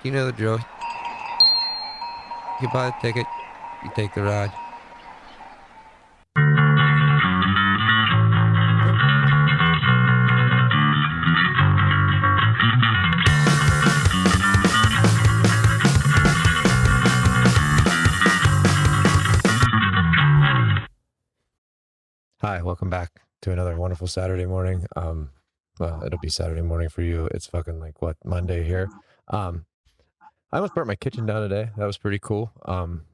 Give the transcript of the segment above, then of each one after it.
You know the drill. You buy the ticket, you take the ride. Hi, welcome back to another wonderful Saturday morning. Well, it'll be Saturday morning for you. It's fucking like what, Monday here. I almost burnt my kitchen down today. That was pretty cool.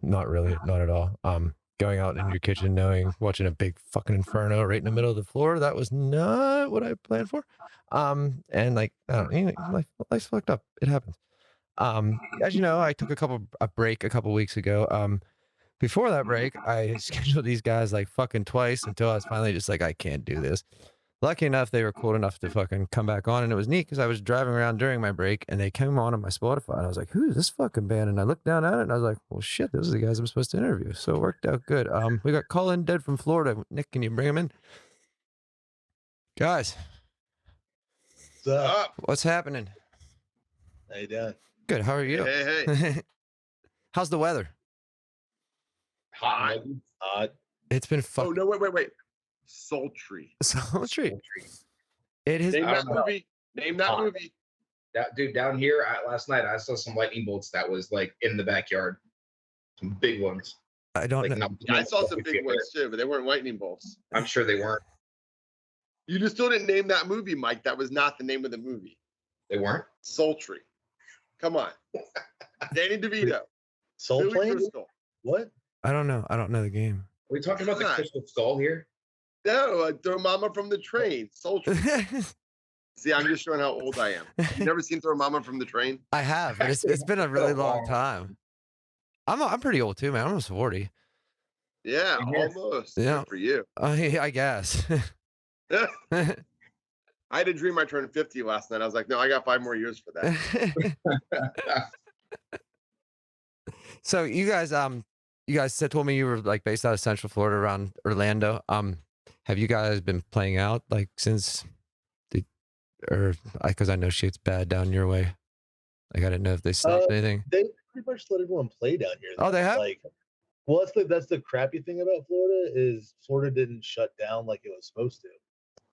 Not really, not at all. Going out in your kitchen, watching a big fucking inferno right in the middle of the floor. That was not what I planned for. And like, I don't know, life's fucked up. It happens. As you know, I took a break a couple weeks ago. Before that break, I scheduled these guys like fucking twice until I was finally just like, I can't do this. Lucky enough, they were cool enough to fucking come back on, and it was neat because I was driving around during my break, and they came on my Spotify, and I was like, "Who is this fucking band?" And I looked down at it, and I was like, "Well, shit, those are the guys I'm supposed to interview." So it worked out good. We got Colin Dead from Florida. Nick, can you bring him in, guys? What's up? What's happening? How you doing? Good. How are you? Hey. How's the weather? Hot. It's been Oh no! Wait. Sultry. Sultry. It is. Name that movie. Name that movie. Dude, down here last night I saw some lightning bolts that was like in the backyard. Some big ones. I don't like, know. I saw some big ones too, but they weren't lightning bolts. I'm sure they weren't. You just still didn't name that movie, Mike. That was not the name of the movie. They weren't? Sultry. Come on. Danny DeVito. Soul Billy Plane? Crystal. What? I don't know. I don't know the game. Are we talking about the Come on. Crystal Skull here? No, Throw Mama from the Train. Sultry. See, I'm just showing how old I am. You never seen Throw Mama from the Train? I have, but it's been a really long time. I'm pretty old too, man. I'm almost 40. Yeah, Yes. almost. Yeah. Good for you. I guess. I had a dream I turned 50 last night. I was like, no, I got 5 more years for that. So you guys told me you were like based out of Central Florida around Orlando. Have you guys been playing out like since because I know shit's bad down your way. Like I didn't know if they stopped anything. They pretty much let everyone play down here. Oh, they have? Like, well, that's the crappy thing about Florida is Florida didn't shut down like it was supposed to.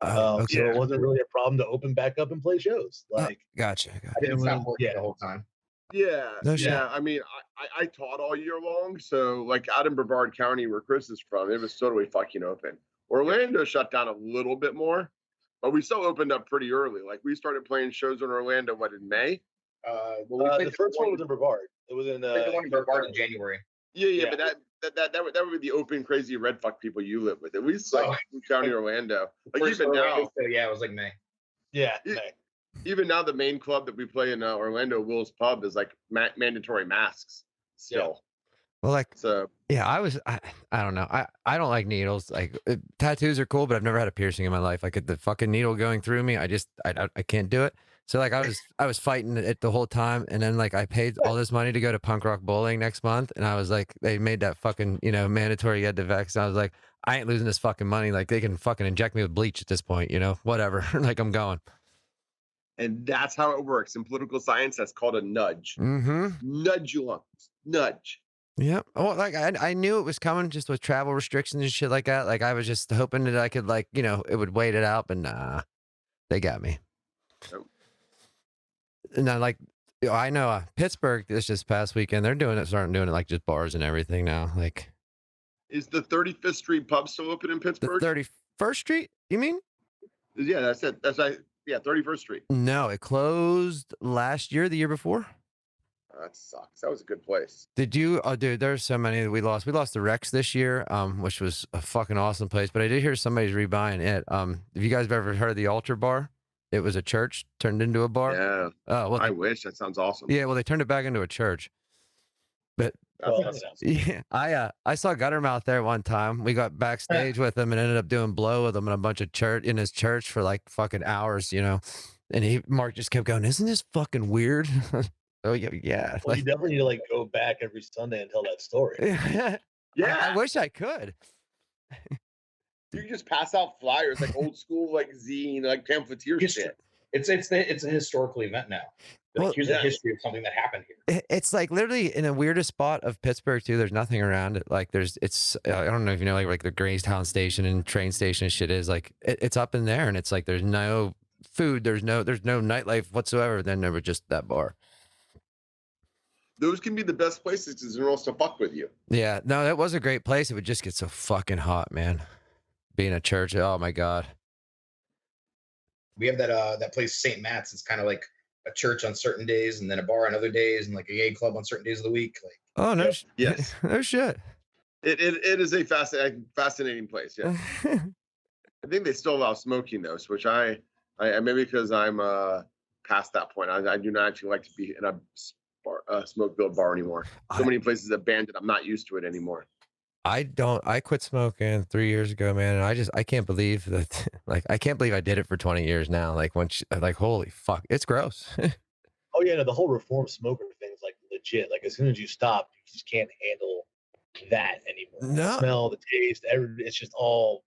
Okay. So it wasn't really a problem to open back up and play shows. Like, Gotcha. I didn't stop working the whole time. Yeah, No shit. I mean, I taught all year long, so like out in Brevard County, where Chris is from, it was totally fucking open. Orlando shut down a little bit more, but we still opened up pretty early. Like we started playing shows in Orlando, in May? the first one was in Brevard. It was in the one in Brevard in January. Yeah, but that would be the open crazy red fuck people you live with. At least like County Orlando. Like even now, yeah, it was like May. Yeah, May. Even now, the main club that we play in Orlando, Will's Pub, is like mandatory masks still. Well, like, so yeah, I don't know. I don't like needles. Like tattoos are cool, but I've never had a piercing in my life. Like the fucking needle going through me, I can't do it. So like I was fighting it the whole time, and then like I paid all this money to go to punk rock bowling next month, and I was like, they made that fucking mandatory you had to vex. And I was like, I ain't losing this fucking money. Like they can fucking inject me with bleach at this point, whatever. Like I'm going. And that's how it works in political science. That's called a nudge. Mm-hmm. Nudge. Yeah. Oh, like I knew it was coming just with travel restrictions and shit like that. Like I was just hoping that I could it would wait it out, but nah, they got me. Nope. And I know Pittsburgh this past weekend, they're starting doing it like just bars and everything now. Like, is the 35th Street pub still open in Pittsburgh? The 31st Street? You mean? Yeah, that's it. Yeah, 31st Street. No, it closed last year, the year before. That sucks. That was a good place. Did you? Oh, dude, there's so many that we lost. We lost the Rex this year, which was a fucking awesome place. But I did hear somebody's rebuying it. Have you guys ever heard of the Altar Bar? It was a church turned into a bar. Yeah. Well, I wish. That sounds awesome. Yeah, well, they turned it back into a church. But yeah, I saw Guttermouth there one time. We got backstage with him and ended up doing blow with him in a bunch of in his church for like fucking hours, And Mark just kept going, "Isn't this fucking weird?" Oh yeah. Well, you definitely need to go back every Sunday and tell that story. Yeah. I wish I could. You can just pass out flyers like old school, like zine, like pamphleteer shit. It's a historical event now. Like, Well, here's a history of something that happened here. it's like literally in the weirdest spot of Pittsburgh too. There's nothing around it. Like it's I don't know if you know like the Grangetown station and train station and shit is like it's up in there and it's like there's no food, there's no nightlife whatsoever. Then there was just that bar. Those can be the best places because no one wants to fuck with you. Yeah, no, that was a great place. It would just get so fucking hot, man. Being a church, oh my god. We have that place St. Matt's. It's kind of like a church on certain days, and then a bar on other days, and like a gay club on certain days of the week. Like, Oh no, Yes. no shit. It is a fascinating place. Yeah. I think they still allow smoking though, which I maybe because I'm past that point. I do not actually like to be in a smoke-filled bar anymore. So many places abandoned. I'm not used to it anymore. I quit smoking 3 years ago, man, and I can't believe that like I can't believe I did it for 20 years now. Like like holy fuck, it's gross. Oh yeah, no, the whole reform smoker thing's like legit. Like as soon as you stop, you just can't handle that anymore. No. The smell, the taste, it's just all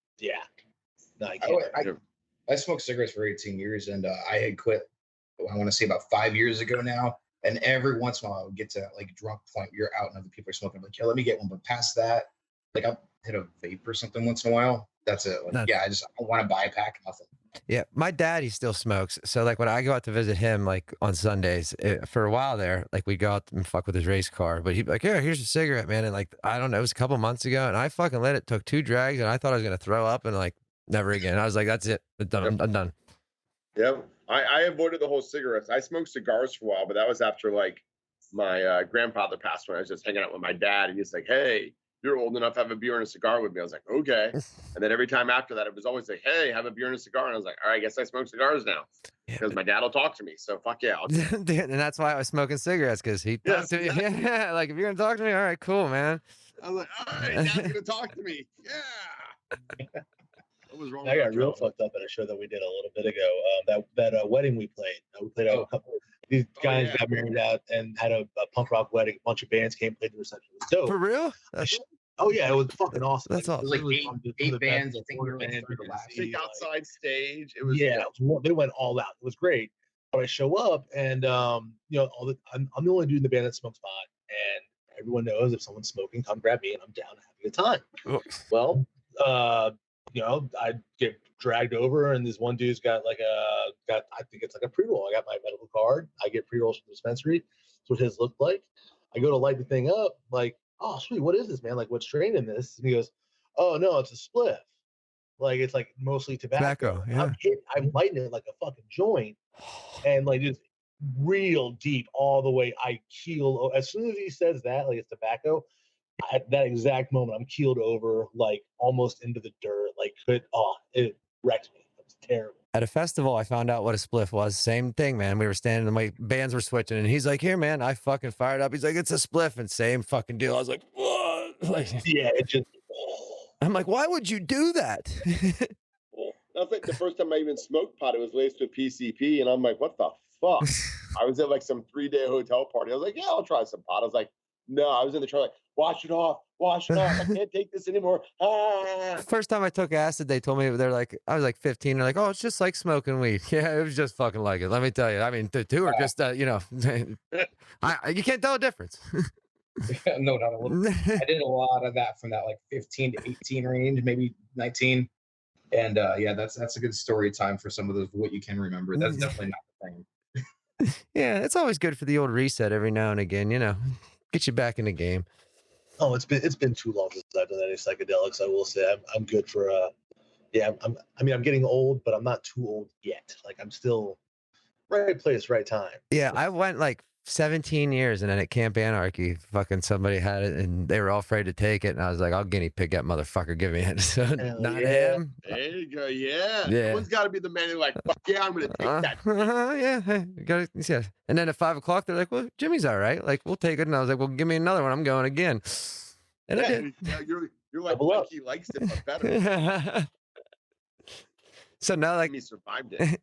No, I can't. I smoked cigarettes for 18 years, and I had quit. I want to say about 5 years ago now. And every once in a while, I would get to like drunk point. You're out, and other people are smoking. I'm like, yeah, let me get one. But past that, like I'll hit a vape or something once in a while. That's it. Like, I don't want to buy a pack. Nothing. Yeah, my dad, he still smokes. So like when I go out to visit him, like on Sundays, for a while there, like we'd go out and fuck with his race car. But he'd be like, "Yeah, here's a cigarette, man." And like I don't know, it was a couple months ago, and I fucking lit it. Took 2 drags, and I thought I was gonna throw up, and like never again. I was like, "That's it, I'm done. I'm done." Yeah, I avoided the whole cigarettes. I smoked cigars for a while, but that was after like my grandfather passed when I was just hanging out with my dad, and he's like, "Hey, you're old enough to have a beer and a cigar with me." I was like, "Okay." And then every time after that, it was always like, "Hey, have a beer and a cigar." And I was like, "All right, I guess I smoke cigars now because my dad will talk to me." So fuck yeah. And that's why I was smoking cigarettes because he talked to me. Yeah, like if you're gonna talk to me, all right, cool, man. I was like, "All right, dad's gonna talk to me." Yeah. What was wrong? I got real fucked up at a show that we did a little bit ago. That wedding we played. We played a couple. These guys got married out and had a punk rock wedding. A bunch of bands came, played the reception. It was dope. For real? Oh yeah, it was fucking awesome. That's awesome. It was like eight bands. I think we were like third to last. Big outside stage. It was they went all out. It was great. But I show up and I'm the only dude in the band that smokes pot, and everyone knows if someone's smoking, come grab me, and I'm down to have a good time. Oh. Well, I get dragged over, and this one dude's got I think it's like a pre-roll. I got my medical card. I get pre-rolls from the dispensary. That's what his looked like. I go to light the thing up, like, "Oh, sweet, what is this, man? Like, what's strain in this?" And he goes, "Oh no, it's a spliff. Like, it's like mostly tobacco." Yeah. I'm lighting it like a fucking joint, and like just real deep all the way. I keel as soon as he says that, like it's tobacco. At that exact moment, I'm keeled over, like almost into the dirt. Like, it wrecked me. It was terrible. At a festival, I found out what a spliff was. Same thing, man. We were standing, my bands were switching, and he's like, "Here, man." I fucking fired up. He's like, "It's a spliff," and same fucking deal. I was like, "What?" Like, yeah, it just. I'm like, "Why would you do that?" That's like the first time I even smoked pot. It was laced with PCP, and I'm like, "What the fuck?" I was at like some 3-day hotel party. I was like, "Yeah, I'll try some pot." I was like, "No," I was in the trailer like, "Wash it off. I can't take this anymore." First time I took acid, they told me they're like, I was like 15. They're like, "Oh, it's just like smoking weed." Yeah, it was just fucking like it. Let me tell you. I mean, the two are just, you can't tell a difference. No, not a little. I did a lot of that from that like 15 to 18 range, maybe 19. And that's a good story time for some of those what you can remember. That's definitely not the thing. Yeah, it's always good for the old reset every now and again. Get you back in the game. Oh, it's been too long since I've done any psychedelics. I will say I'm good for I'm getting old, but I'm not too old yet. Like I'm still right place, right time. Yeah, I went like 17 years, and then at Camp Anarchy, fucking somebody had it, and they were all afraid to take it, and I was like, "I'll guinea pig that motherfucker, give me it." So not him. There you go. Yeah. Yeah. Someone's got to be the man who's like, "Fuck yeah, I'm gonna take that." Yeah, hey, yeah. And then at 5 o'clock, they're like, "Well, Jimmy's all right. Like, we'll take it." And I was like, "Well, give me another one. I'm going again." And I did. Yeah, you're like, he likes it, but better. So now, like, He survived it.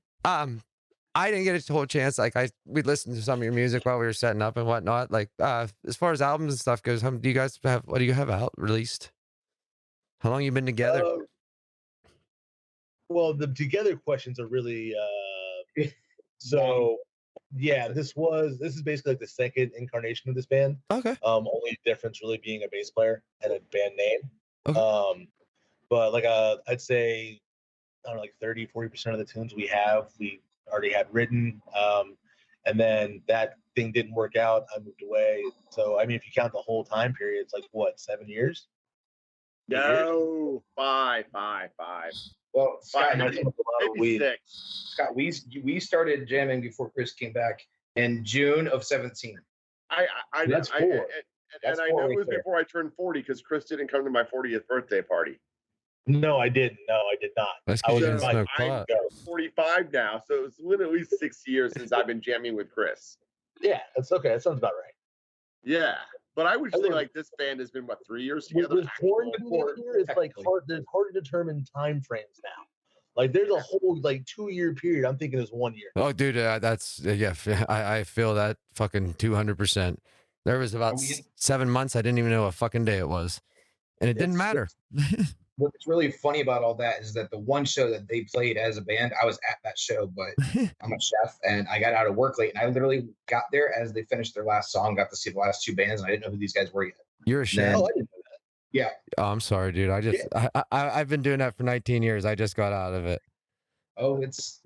I didn't get a whole chance. Like we listened to some of your music while we were setting up and whatnot. Like, as far as albums and stuff goes, what do you have out released? How long you been together? Well, the together questions are really so Yeah, this is basically like the second incarnation of this band. Okay. Only difference really being a bass player and a band name. Okay. But like I'd say I don't know, like 30-40% of the tunes we already had written. And then that thing didn't work out. I moved away. So I mean, if you count the whole time period, it's like what, 7 years? 8 years? No, five. Well, Scott, Might smoke a lot of Maybe weed. 6. Scott, we started jamming before Chris came back in June of 17. That's I, cool. and, That's and I know four it was right there. before I turned 40 because Chris didn't come to my 40th birthday party. No, I didn't. No, I did not. That's I because you was didn't like, smoke I'm pot. 45 now, so it's been at least 6 years since I've been jamming with Chris. yeah, that's okay. That sounds about right. Yeah, but I would I say think- like this band has been 3 years With together. quarantine here, it's like hard. There's hard to determine time frames now. Like there's a whole like 2-year period. I'm thinking it's 1 year. Oh, dude, that's yeah. I feel that fucking 200%. There was about 7 months I didn't even know what fucking day it was, and it didn't matter. What's really funny about all that is that the one show that they played as a band, I was at that show, but I'm a chef and I got out of work late, and I literally got there as they finished their last song, got to see the last 2 bands, and I didn't know who these guys were yet. You're a chef. Oh, I didn't know that. Yeah. Oh, I'm sorry, dude. I've been doing that for 19 years. I just got out of it. Oh, it's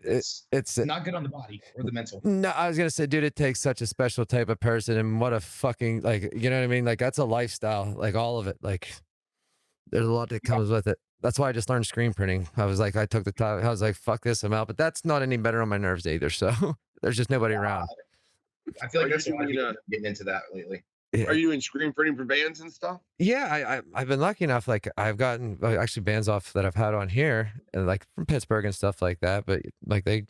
not good on the body or the mental. No, I was gonna say, dude, it takes such a special type of person, and what a fucking, like, you know what I mean? Like, that's a lifestyle, like all of it. Like, there's a lot that comes with it. That's why I just learned screen printing. I was like, I took the time. I was like, fuck this, I'm out. But that's not any better on my nerves either. So there's just nobody around. I feel like Are that's you why doing, I'm getting into that lately. Yeah. Are you in screen printing for bands and stuff? Yeah, I've been lucky enough. Like, I've gotten actually bands off that I've had on here, and like from Pittsburgh and stuff like that. But like they,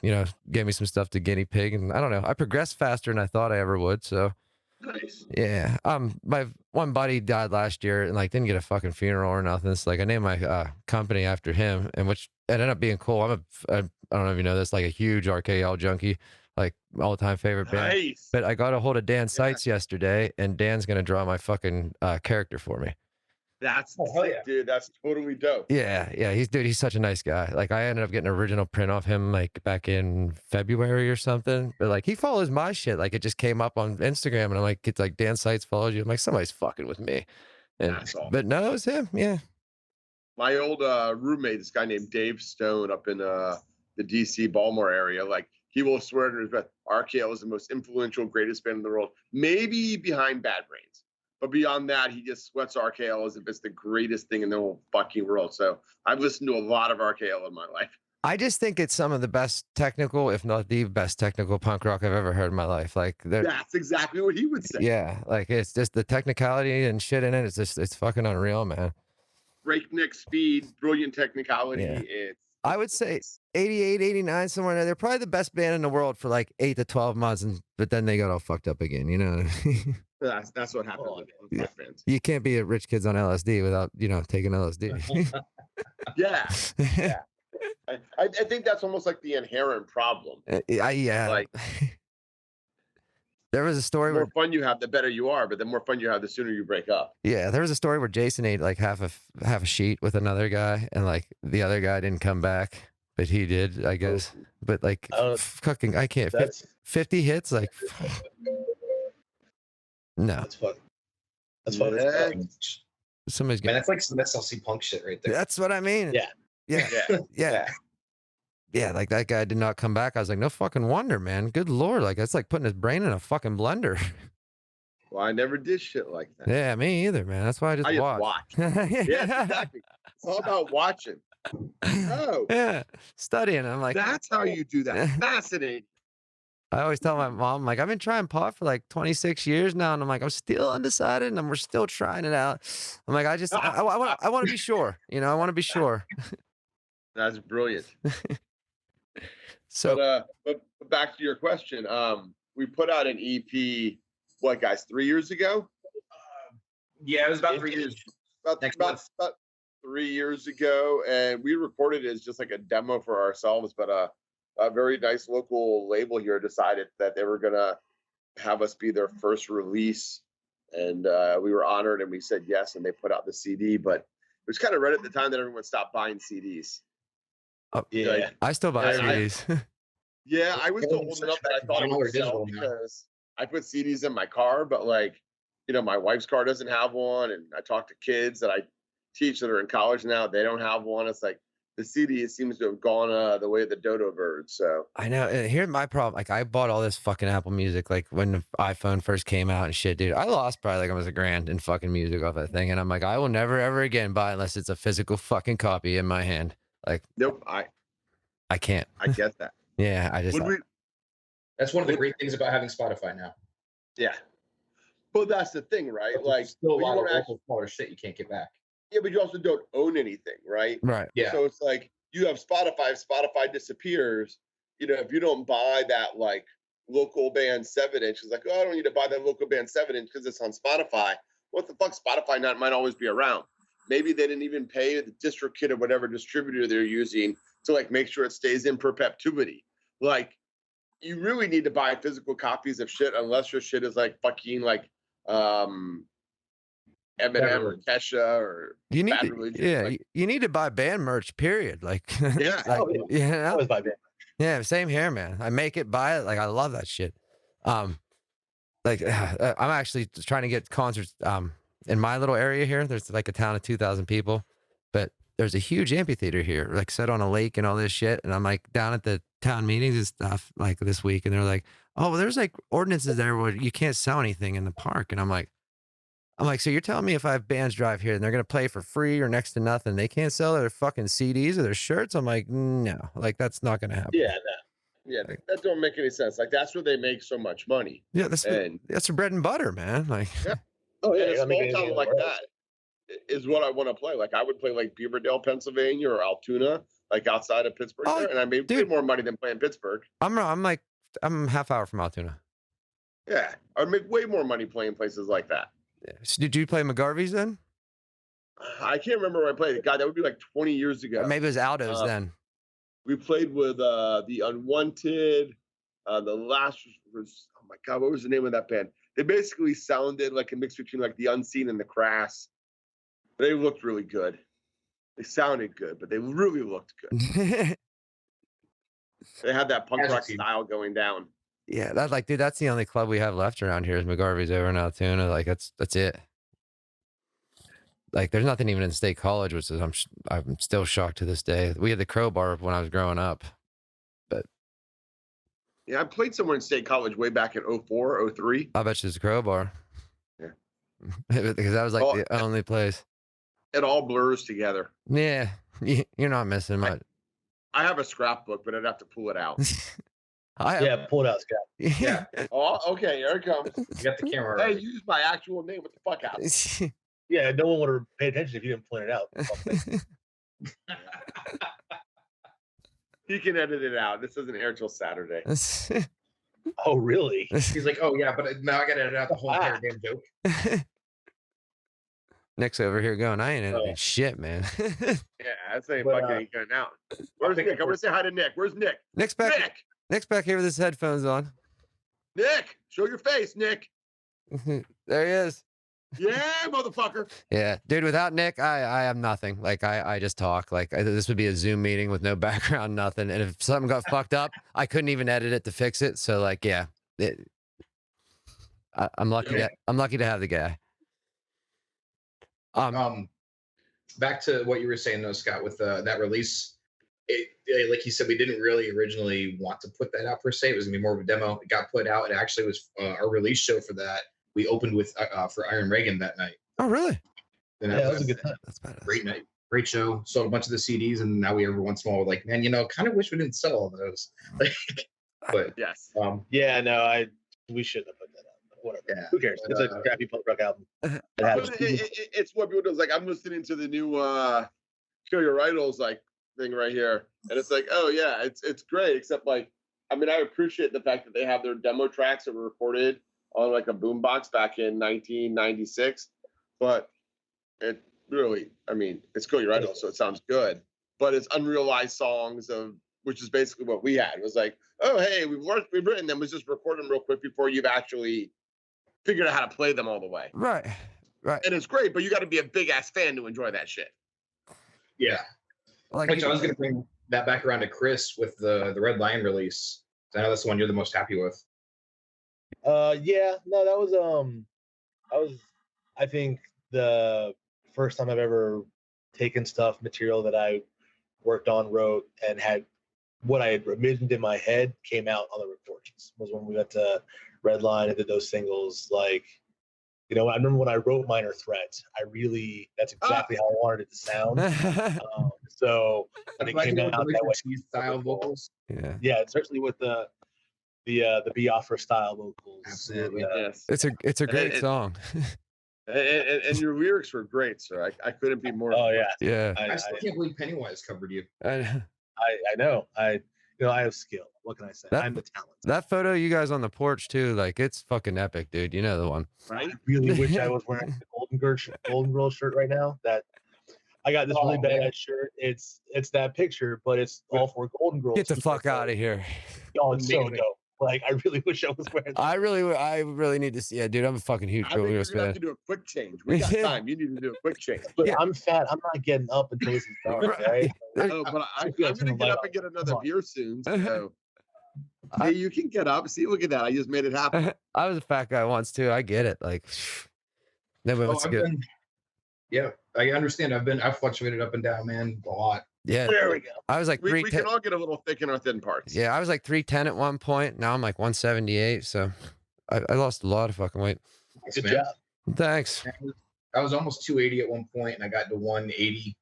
gave me some stuff to guinea pig, and I don't know. I progressed faster than I thought I ever would. So Nice. yeah. My one buddy died last year, and like didn't get a fucking funeral or nothing. So like I named my company after him, and which it ended up being cool. I don't know if you know this, like a huge RKL junkie, like all time favorite band. Nice. But I got a hold of Dan Seitz yesterday, and Dan's gonna draw my fucking character for me. That's hell sick, yeah. dude. That's totally dope. Yeah, he's such a nice guy. Like I ended up getting an original print off him like back in February or something. But like he follows my shit. Like it just came up on Instagram, and I'm like, it's like Dan Seitz follows you. I'm like, somebody's fucking with me. And That's awesome. but no, it was him. Yeah. My old roommate, this guy named Dave Stone up in the DC Baltimore area, like he will swear to his breath, RKL is the most influential, greatest band in the world, maybe behind Bad Brains. But beyond that, he just sweats RKL as if it's the greatest thing in the whole fucking world. So I've listened to a lot of RKL in my life. I just think it's some of the best technical, if not the best technical punk rock I've ever heard in my life. Like That's exactly what he would say. yeah, like it's just the technicality and shit in it. It's fucking unreal, man. Breakneck speed, brilliant technicality. Yeah. I would say 88, 89, somewhere in there. They're probably the best band in the world for like 8 to 12 months, but then they got all fucked up again. You know what I mean? That's what happens with my fans. You can't be a rich kids on LSD without, taking LSD. Yeah. Yeah. I think that's almost like the inherent problem. Yeah. Like, there was a story the where more fun you have, the better you are. But the more fun you have, the sooner you break up. there was a story where Jason ate like half a sheet with another guy, and like the other guy didn't come back, but he did, I guess. But like fucking, I can't. 50 hits, like no. That's fun. That's fun. Yeah. Somebody's Man, getting. that's like some SLC punk shit right there. That's what I mean. Yeah. Yeah, like that guy did not come back. I was like, no fucking wonder, man. Good Lord. Like, that's like putting his brain in a fucking blender. Well, I never did shit like that. Yeah, me either, man. That's why I just watch. Yeah, exactly. It's all about watching. Oh, Yeah, studying. I'm like, that's how you do that. Fascinating. I always tell my mom, like, I've been trying pot for like 26 years now. And I'm like, I'm still undecided and we're still trying it out. I'm like, I want to be sure. I want to be sure. That's brilliant. So, but back to your question. We put out an EP, what, guys, 3 years ago? Yeah, it was about 3 years. About 3 years ago, and we recorded it as just like a demo for ourselves. But a very nice local label here decided that they were gonna have us be their first release, and we were honored, and we said yes, and they put out the CD. But it was kind of right at the time that everyone stopped buying CDs. oh, Yeah. I still buy Yeah, CDs. Yeah, I was It still wasn't old such enough that I a thought it vinyl or would sell digital now. because I put CDs in my car, but like, my wife's car doesn't have one, and I talk to kids that I teach that are in college now, they don't have one. It's like the CD seems to have gone the way of the dodo bird. So I know. And here's my problem. Like, I bought all this fucking Apple Music, like when the iPhone first came out and shit, dude. I lost probably like almost $1,000 in fucking music off that thing. And I'm like, I will never ever again buy unless it's a physical fucking copy in my hand. Like, nope, I can't. I get that. Yeah, I just. Would we? That's one of the great things about having Spotify now. Yeah, but that's the thing, right? But Like, there's still a when you lot of wanna local smaller shit you can't get back. yeah, but you also don't own anything, right? Right. Yeah. So it's like you have Spotify. If Spotify disappears, if you don't buy that like local band 7-inch, it's like, oh, I don't need to buy that local band 7-inch because it's on Spotify. What the fuck? Spotify might always be around. Maybe they didn't even pay the DistroKid or whatever distributor they're using to like make sure it stays in perpetuity. Like, you really need to buy physical copies of shit unless your shit is like fucking like Eminem or Kesha or You need Bad to, Religion. yeah, Like, you need to buy band merch, period. Like, yeah. like, Oh, yeah. I yeah, always buy band. yeah, same here, man. I make it, buy it. Like, I love that shit. Like, I'm actually trying to get concerts, in my little area here. There's like a town of 2,000 people, but there's a huge amphitheater here, like set on a lake and all this shit. And I'm like down at the town meetings and stuff like this week. And they're like, oh, well, there's like ordinances there where you can't sell anything in the park. And I'm like, so you're telling me if I have bands drive here and they're going to play for free or next to nothing, they can't sell their fucking CDs or their shirts? I'm like, no, like that's not going to happen. Yeah, no. Yeah, that don't make any sense. Like, that's where they make so much money. Yeah, that's And their bread and butter, man. Like, Yeah. Oh yeah, in a you're not making small anything town in the like world. that is what I want to play. Like, I would play like Beaverdale, Pennsylvania, or Altoona, like outside of Pittsburgh. Oh, there, and I made way dude. more money than playing Pittsburgh. I'm half hour from Altoona. Yeah, I'd make way more money playing places like that. Yeah. So did you play McGarvey's then? I can't remember where I played. God, that would be like 20 years ago. Or maybe it was Aldo's then. We played with the Unwanted. The last was, oh my God, what was the name of that band? They basically sounded like a mix between like the Unseen and the Crass. They looked really good. They sounded good, but they really looked good. They had that punk rock style going down. Yeah, that's like, dude, that's the only club we have left around here is McGarvey's over in Altoona. Like that's it. Like there's nothing even in State College, which is I'm still shocked to this day. We had the Crowbar when I was growing up, but Yeah, I played somewhere in State College way back in 04, 03. I bet you it's a Crowbar. Yeah. Because that was like the only place. It all blurs together. Yeah, you're not missing much. I have a scrapbook, but I'd have to pull it out. Yeah, pull it out, Scott. Yeah. Oh, okay, here it comes. You got the camera. Hey, Right. use my actual name. What the fuck out? Yeah, no one would have paid attention if you didn't point it out. He can edit it out. This doesn't air till Saturday. Oh, really? He's like, oh yeah, but now I got to edit out the whole entire damn joke. Nick's over here going, I ain't editing shit, man. Yeah, that's ain't But, fucking going out. Where's Nick? I'm gonna say hi to Nick. Where's Nick? Nick's back here with his headphones on. Nick, show your face, Nick. There he is. Yeah, motherfucker. Yeah, dude, without Nick, I am nothing. Like I just talk. Like this would be a Zoom meeting with no background, nothing. And if something got fucked up, I couldn't even edit it to fix it. So like, yeah, I'm lucky. I'm lucky to have the guy. Back to what you were saying though, Scott, with that release. Like you said, we didn't really originally want to put that out per se. It was gonna be more of a demo. It got put out. It actually was our release show for that. We opened with for Iron Reagan that night. Oh, really? And Yeah, that was a good time. That's badass. Great night, great show. Sold a bunch of the CDs, and now we every once in a while we're like, man, kind of wish we didn't sell all those. But Yes. Yeah, no, we shouldn't have put that out. Whatever. Yeah, Who cares? but, It's a crappy punk rock album. It But happens. it's what people do. It's like I'm listening to the new Kill Your Idols like thing right here, and it's like, oh yeah, it's great. Except like, I mean, I appreciate the fact that they have their demo tracks that were recorded on like a boombox back in 1996, but it really, I mean, it's Kill Your Idols, so it sounds good, but it's unrealized songs of, which is basically what we had. It was like, oh hey, we've written them. Let's just record them real quick before you've actually figured out how to play them all the way. Right. And it's great, but you got to be a big ass fan to enjoy that shit. yeah. Like Which I was going to bring that back around to Chris with the Red Lion release. I know that's the one you're the most happy with. Yeah, no, that was I think the first time I've ever taken material that I worked on, wrote, and had what I had envisioned in my head came out on the recordings. Was when we went to Redline and did those singles. Like, I remember when I wrote Minor Threat, that's exactly how I wanted it to sound. So when it came out that way, style vocals. Yeah, especially with the Biafra style vocals. Absolutely. Yes. It's a great song. And your lyrics were great, sir. I couldn't be more. Oh yeah, Yeah. I still can't believe Pennywise covered you. I know. I have skill. What can I say? I'm the talent. That photo you guys on the porch too, like it's fucking epic, dude. You know the one. I really wish I was wearing the Golden Girl shirt right now. That I got this really badass shirt. It's that picture, but it's all for Golden Girls. Get the fuck out of here. Oh, it's so dope. Like, I really wish I was wearing that. I really need to see. Yeah, dude, I'm a fucking huge I think you're Golden gonna have to do a quick change. We got time. You need to do a quick change. But I'm fat. I'm not getting up until this is dark, right? Oh, but I'm gonna get up and get another beer soon. So hey, you can get up. See, look at that. I just made it happen. I was a fat guy once too. I get it. Like, never was good. Yeah, I understand. I've fluctuated up and down, man, a lot. Yeah, there we go. I was like we can all get a little thick in our thin parts. Yeah, I was like 310 at one point. Now I'm like 178. So I lost a lot of fucking weight. Good job. Thanks. I was almost 280 at one point, and I got to 180,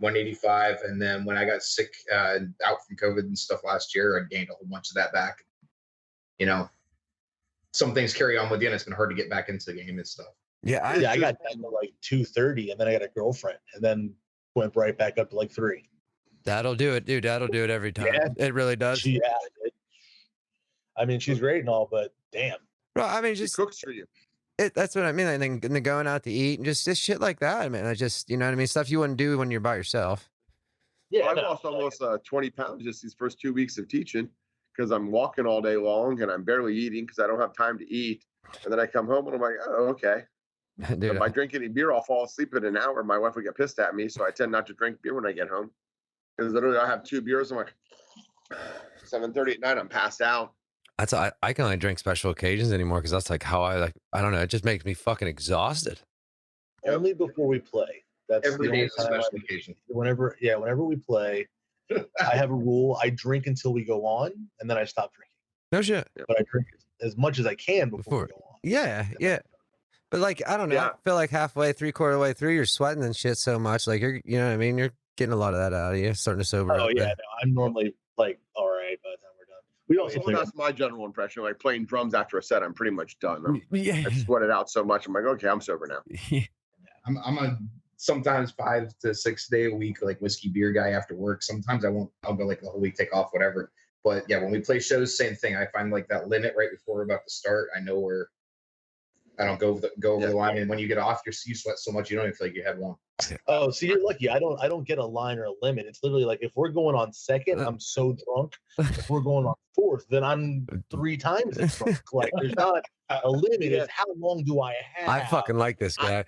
185, and then when I got sick out from COVID and stuff last year, I gained a whole bunch of that back. Some things carry on with you, and it's been hard to get back into the game and stuff. Yeah, I got down to like 230, and then I got a girlfriend, and then went right back up to like 3. That'll do it, dude. That'll do it every time. Yeah, it really does. I mean, she's great and all, but damn. Well, I mean, just she cooks for you. That's what I mean. I think and then going out to eat and just shit like that. I mean, I just, you know what I mean? Stuff you wouldn't do when you're by yourself. Yeah, well, I lost almost 20 pounds just these first 2 weeks of teaching because I'm walking all day long and I'm barely eating because I don't have time to eat. And then I come home and I'm like, oh, okay. Dude, if I drink any beer, I'll fall asleep in an hour. My wife would get pissed at me, so I tend not to drink beer when I get home. Because literally, I have 2 beers. I'm like 7:30 at night. I'm passed out. That's I can only drink special occasions anymore because that's like how I don't know. It just makes me fucking exhausted. Only before we play. That's every day is a special occasion. Whenever we play, I have a rule. I drink until we go on, and then I stop drinking. No shit. But I drink as much as I can before we go on. Yeah. But like, I don't know. I feel like halfway, 3/4 way through, you're sweating and shit so much. Like you know what I mean? You're getting a lot of that out of you, starting to sober up. Oh yeah, no, I'm normally like, all right, by the time we're done. We also that's my general impression. Like playing drums after a set, I'm pretty much done. I sweat it out so much. I'm like, okay, I'm sober now. I'm a sometimes 5 to 6 day a week, like whiskey beer guy after work. Sometimes I'll go like the whole week, take off, whatever. But yeah, when we play shows, same thing. I find like that limit right before we're about to start. I know where I don't go over the line, and when you get off, you sweat so much you don't even feel like you had one. Oh, so you're lucky. I don't get a line or a limit. It's literally like if we're going on second, I'm so drunk. If we're going on fourth, then I'm 3 times as drunk. Like there's not a limit. It's how long do I have? I fucking like this guy.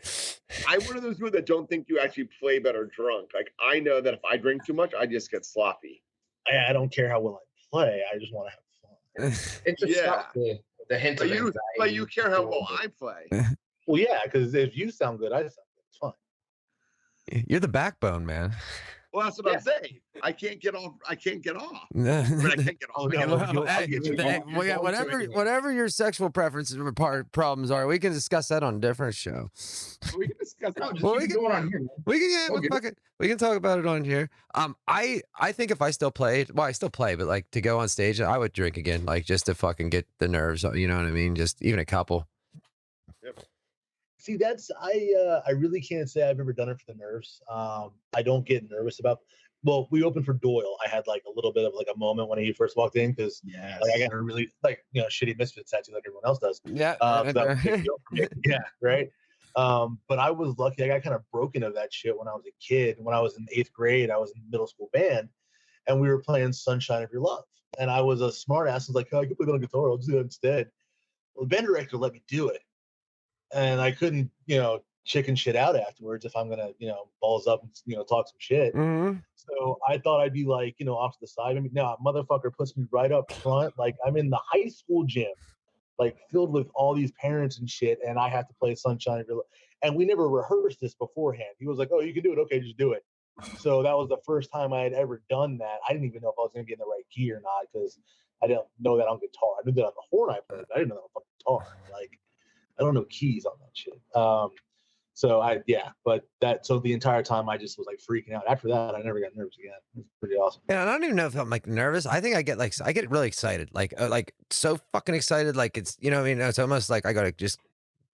I'm one of those people that don't think you actually play better drunk. Like I know that if I drink too much, I just get sloppy. I don't care how well I play. I just want to have fun. It just stops the hint but of you, but you care how well I play. Well, yeah, because if you sound good, I sound good. It's fine. You're the backbone, man. Well, that's what I'm saying. I can't get off. I can't get off. I No. mean, I can't get off. Whatever your sexual preferences or problems are, we can discuss that on a different show. We can discuss that. Well, we can going on here. we can talk about it on here. I think if I still played, well, I still play, but like to go on stage, I would drink again, like just to fucking get the nerves. You know what I mean? Just even a couple. Yep. See, that's I really can't say I've ever done it for the nerves. I don't get nervous about. Well, we opened for Doyle. I had like a little bit of like a moment when he first walked in because like I got a really like shitty Misfits tattoo like everyone else does. Yeah. That was a big deal for me. Yeah, right. But I was lucky. I got kind of broken of that shit when I was a kid. When I was in 8th grade, I was in middle school band, and we were playing "Sunshine of Your Love." And I was a smart ass. I was like, "Oh, I can play that on guitar. I'll just do that instead." Well, the band director let me do it. And I couldn't, chicken shit out afterwards if I'm gonna, balls up and talk some shit. Mm-hmm. So I thought I'd be like, off to the side. I mean, no, motherfucker puts me right up front. Like I'm in the high school gym, like filled with all these parents and shit, and I have to play Sunshine. And we never rehearsed this beforehand. He was like, "Oh, you can do it. Okay, just do it." So that was the first time I had ever done that. I didn't even know if I was going to be in the right key or not because I didn't know that on guitar. I knew that on the horn I played. I didn't know that on fucking guitar. Like I don't know keys on that shit. So the entire time I just was like freaking out. After that, I never got nervous again. It was pretty awesome. Yeah, I don't even know if I'm like nervous. I think I get really excited, like so fucking excited. Like it's, what I mean, it's almost like I gotta just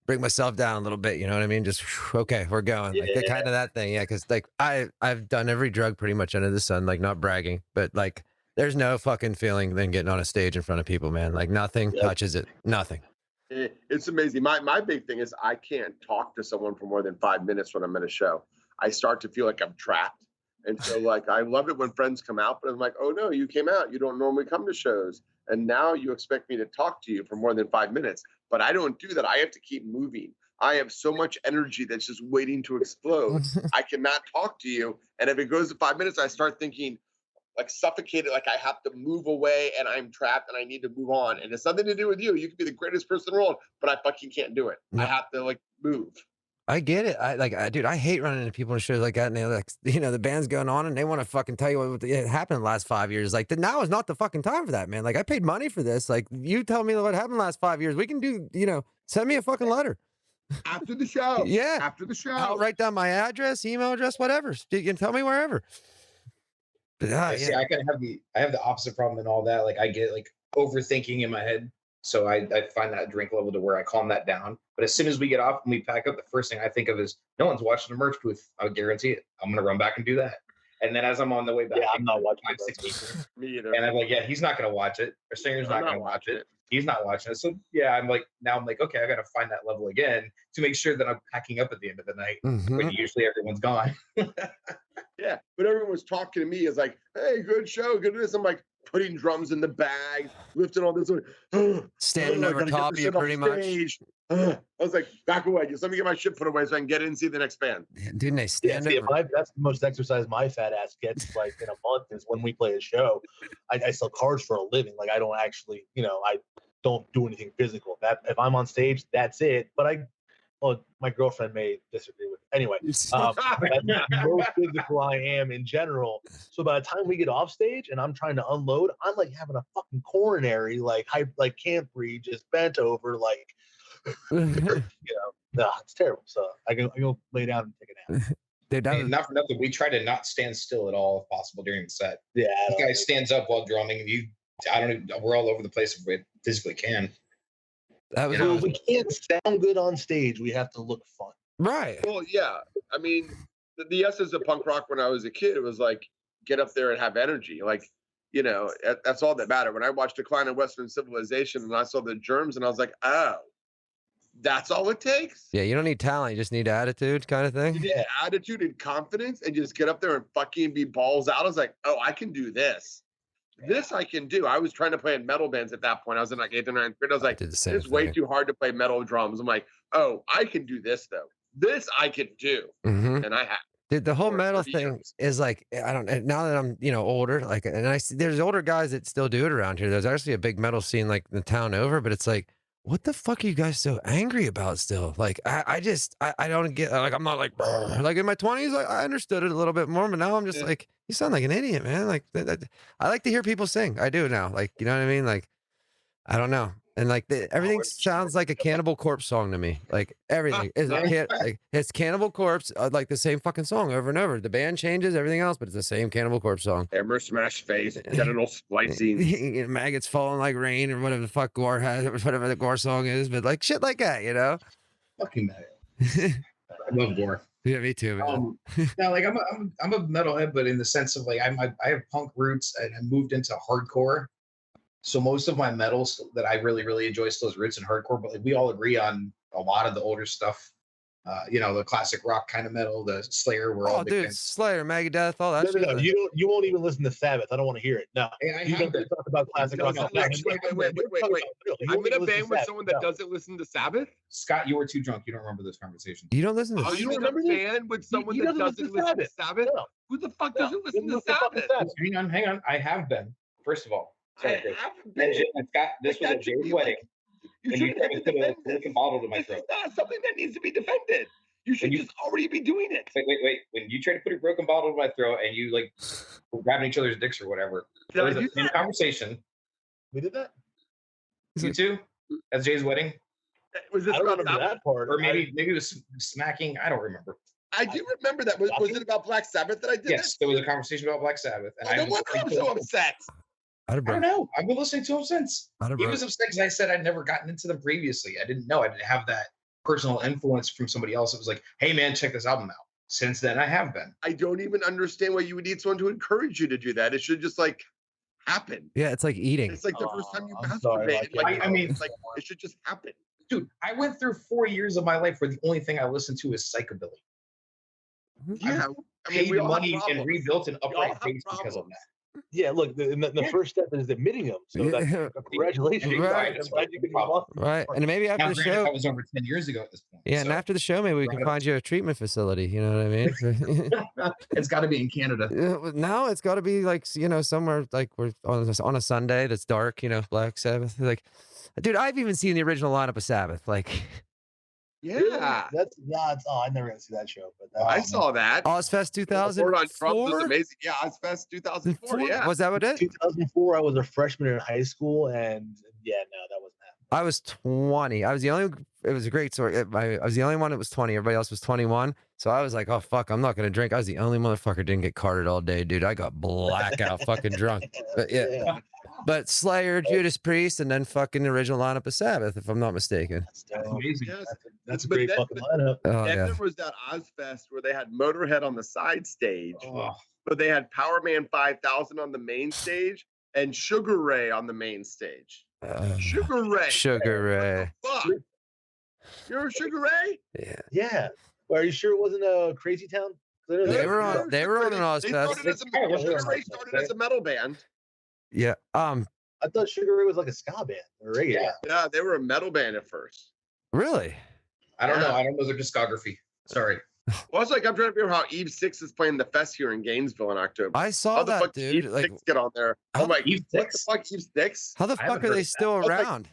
bring myself down a little bit. You know what I mean? Just okay, we're going. Like the kind of that thing. Yeah, because like I've done every drug pretty much under the sun. Like not bragging, but like there's no fucking feeling than getting on a stage in front of people, man. Like nothing touches it. Nothing. It's amazing. My big thing is I can't talk to someone for more than 5 minutes when I'm at a show. I start to feel like I'm trapped. And so like I love it when friends come out, but I'm like, oh no, you came out. You don't normally come to shows. And now you expect me to talk to you for more than 5 minutes. But I don't do that. I have to keep moving. I have so much energy that's just waiting to explode. I cannot talk to you. And if it goes to 5 minutes, I start thinking like suffocated, like I have to move away and I'm trapped and I need to move on. And it's nothing to do with you. You could be the greatest person in the world, but I fucking can't do it. I have to like move. I get it. Dude, I hate running into people in shows like that. And they're like, the band's going on and they want to fucking tell you what happened in the last 5 years. Like, now is not the fucking time for that, man. Like, I paid money for this. Like, you tell me what happened in the last 5 years. We can do, send me a fucking letter. After the show. Yeah. After the show. I'll write down my address, email address, whatever. You can tell me wherever. But, See, I have the opposite problem and all that. Like I get like overthinking in my head. So I find that drink level to where I calm that down. But as soon as we get off and we pack up, the first thing I think of is no one's watching the merch booth. I guarantee it. I'm gonna run back and do that. And then as I'm on the way back, I'm not watching 5-6 people. Me either. And I'm like, yeah, he's not gonna watch it. Our singer's not gonna watch it. He's not watching it. So yeah, I'm like, okay, I gotta find that level again to make sure that I'm packing up at the end of the night when usually everyone's gone. Yeah, but everyone was talking to me as like, hey, good show, good this. I'm like putting drums in the bag, lifting all this. Standing over top of you pretty much. I was like, back away. Just let me get my shit put away so I can get in and see the next band. Didn't they stand over? That's the most exercise my fat ass gets like in a month is when we play a show. I sell cards for a living. Like I don't actually, I don't do anything physical. That if I'm on stage, that's it. But my girlfriend may disagree with it. Anyway, that's the most physical I am in general. So by the time we get off stage and I'm trying to unload, I'm like having a fucking coronary, like can't breathe, just bent over, like it's terrible. So I go lay down and take a nap. Dude, not for nothing. We try to not stand still at all if possible during the set. Yeah, this guy stands up while drumming. We're all over the place if we physically can. If we can't sound good on stage, we have to look fun. Right. Well, yeah. I mean, the essence of punk rock when I was a kid, it was like, get up there and have energy. Like, that's all that mattered. When I watched Decline of Western Civilization and I saw the Germs and I was like, oh, that's all it takes? Yeah, you don't need talent. You just need attitude kind of thing. You need attitude and confidence and just get up there and fucking be balls out. I was like, oh, I can do this. This I can do. I was trying to play in metal bands at that point. I was in like 8th or 9th grade. I was like, it's way too hard to play metal drums. I'm like, oh, I can do this though. This I can do. And I have. Dude, the whole metal thing is like, I don't know. Now that I'm, older, like, and I see there's older guys that still do it around here. There's actually a big metal scene like the town over, but it's like, what the fuck are you guys so angry about still? Like, I don't get, like, I'm not like in my 20s, I understood it a little bit more, but now I'm just like, you sound like an idiot, man. Like, I like to hear people sing. I do now. Like, you know what I mean? Like, I don't know. And like everything sounds like a Cannibal Corpse song to me. Like everything is it's Cannibal Corpse, like the same fucking song over and over. The band changes, everything else, but it's the same Cannibal Corpse song. Hammer smash face, genital splicing, maggots falling like rain, or whatever the fuck Gore has, whatever the Gore song is. But like shit like that, Fucking maggot. I love Gore. Yeah, me too, man. Now, like I'm a metalhead, but in the sense of like I have punk roots and I moved into hardcore. So most of my metals that I really, really enjoy still is roots and hardcore, but like we all agree on a lot of the older stuff. The classic rock kind of metal, the Slayer. We're all Oh, big dude, fans. Slayer, Megadeth, all that No, shit. no, no. You won't even listen to Sabbath. I don't want to hear it. No. And I You have don't been. talk about classic rock. Wait, No, wait. you I'm won't in a even listen band to with Sabbath. someone that No. doesn't listen to Sabbath. Scott, you were too drunk. You don't remember this conversation. You don't listen to Oh, this. you I'm in don't a remember this? band with someone He that doesn't doesn't listen to Sabbath. No. Who the fuck No, doesn't listen to listen to fucking Sabbath? Sabbath. Hang on. I have been. First of all, sorry, I Chris. haven't And been. Scott, this was That at should Jay's be wedding. You And you shouldn't tried have to to put a defend this. broken bottle to my This throat. is not something that needs to be defended. You should you- just already be doing it. Wait. When you tried to put a broken bottle to my throat and you like were grabbing each other's dicks or whatever, Did it I was do the same that? conversation. We did that? You two at Jay's wedding, Was this I don't about remember Sabbath? that part. or maybe it was smacking. I don't remember. I do remember that. Was it about Black Sabbath that I did Yes, it? there was a conversation about Black Sabbath, and Oh, no wonder I'm so upset. I'd have I don't broke, know. I've been listening to him since. I'd have He broke, was upset because I said I'd never gotten into them previously. I didn't know. I didn't have that personal influence from somebody else. It was like, hey man, check this album out. Since then, I have been. I don't even understand why you would need someone to encourage you to do that. It should just like happen. yeah, it's like eating. It's like the first time you I'm sorry, masturbate. Mike. Like, I mean- it's like it should just happen. Dude, I went through 4 years of my life where the only thing I listened to is psychobilly. Yeah, I Paid we all have money and problems. rebuilt an all upright have face because of problems. that. Yeah, look, the Yeah. first step is admitting them. So Yeah. that, congratulations. Right. I'm glad you can move on. Right. And maybe after Now, the granted, show, that was over 10 years ago at this point. yeah, and so after the show, maybe we can Right. find you a treatment facility. You know what I mean? it's got to be in Canada. Now it's got to be like, somewhere like we're on a Sunday that's dark, Black Sabbath. Like, dude, I've even seen the original lineup of Sabbath. Like, Yeah, That's not. Oh, I never got to see that show, but I saw that. Ozfest The report on Trump was 2004? amazing. Yeah, Ozfest 2004. Yeah, Was that what it? 2004. I was a freshman in high school, and yeah, no, that wasn't happening. I was 20. I was the only. It was a great story. I was the only one that was 20. Everybody else was 21. So I was like, oh fuck, I'm not gonna drink. I was the only motherfucker didn't get carded all day, dude. I got blackout fucking drunk. But yeah. But Slayer, Judas Priest, and then fucking the original lineup of Sabbath, if I'm not mistaken. That's dope. Amazing. yes. That's a But great then- fucking lineup. Oh And yeah. there was that Ozfest where they had Motorhead on the side stage, Oh, but they had Power Man 5000 on the main stage and Sugar Ray on the main stage. Sugar Ray. Sugar Ray. Fuck. You're a Sugar Ray? Yeah. Yeah. Well, are you sure it wasn't a Crazy Town? 'Cause I know They were on- they were on an They Ozfest. started as a, Yeah, what's Sugar their Ray Ozfest, started right? as a metal band. Yeah. I thought Sugar Ray was like a ska band or reggae. Yeah. band. Yeah, they were a metal band at first. Really? I don't know. Yeah. I don't know their discography. Sorry. Well, it's like I'm trying to figure out how Eve 6 is playing the fest here in Gainesville in October. I saw How the that, fuck did dude. Eve Like, 6 get on there? how I'm like, Eve what the 6? fuck, Eve 6? how the I haven't fuck are heard they of that. still I was like, around?